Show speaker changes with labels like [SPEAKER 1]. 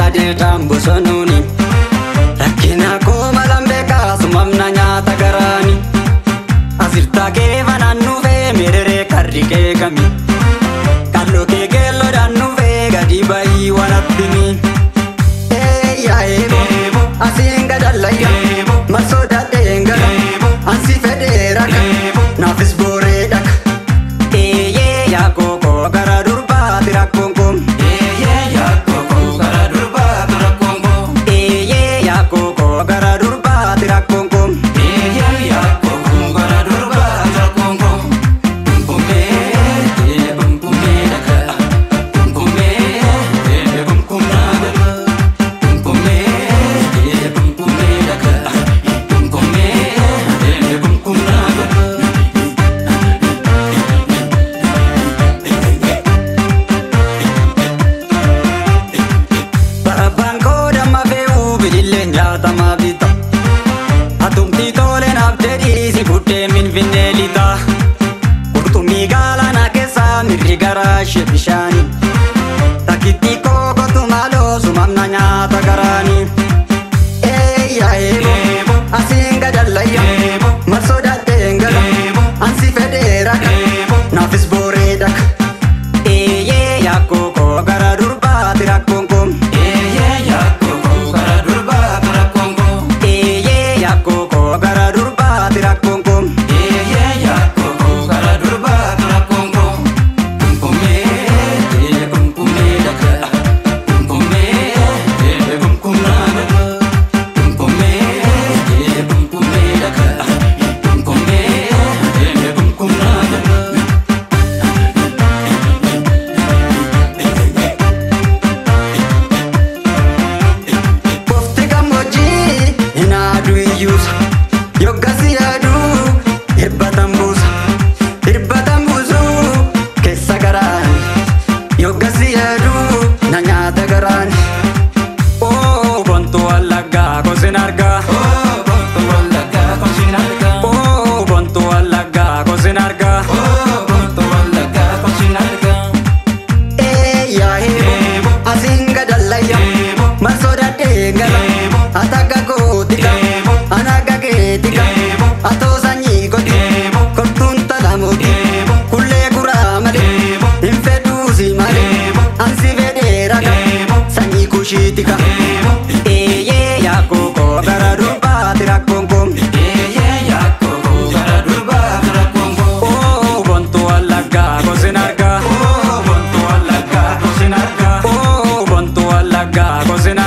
[SPEAKER 1] sadee tambo sonuni rakkina koo malan beekaa sumamna nyaata garaani asirtaa kee fanaan nufee mirree karri kee kami kalloo kee keelloodhaan nufee gadi bayii wanattimi yaa eebo asiin gadallayya marsoo daadheen gala ansi fedhee raka naafis booree dhaka yaa kookoo gara durbaati rakkoon koo Shebishani takiti koko tumalo sumamna nyaata garani ya ebo asinga dalaya marso datengala ansi federa nafis boredak ya koko gara durba tirakonkom ya koko gara durba tirakonkom ya koko gara durba tirakonkom ya koko gara durba tirakonkom Tika ya koko gara durba tirakonkom ya koko gara durba tirakonkom oh bonto alaga kosinarga oh bonto alaga kosinarga oh bonto alaga kosinarga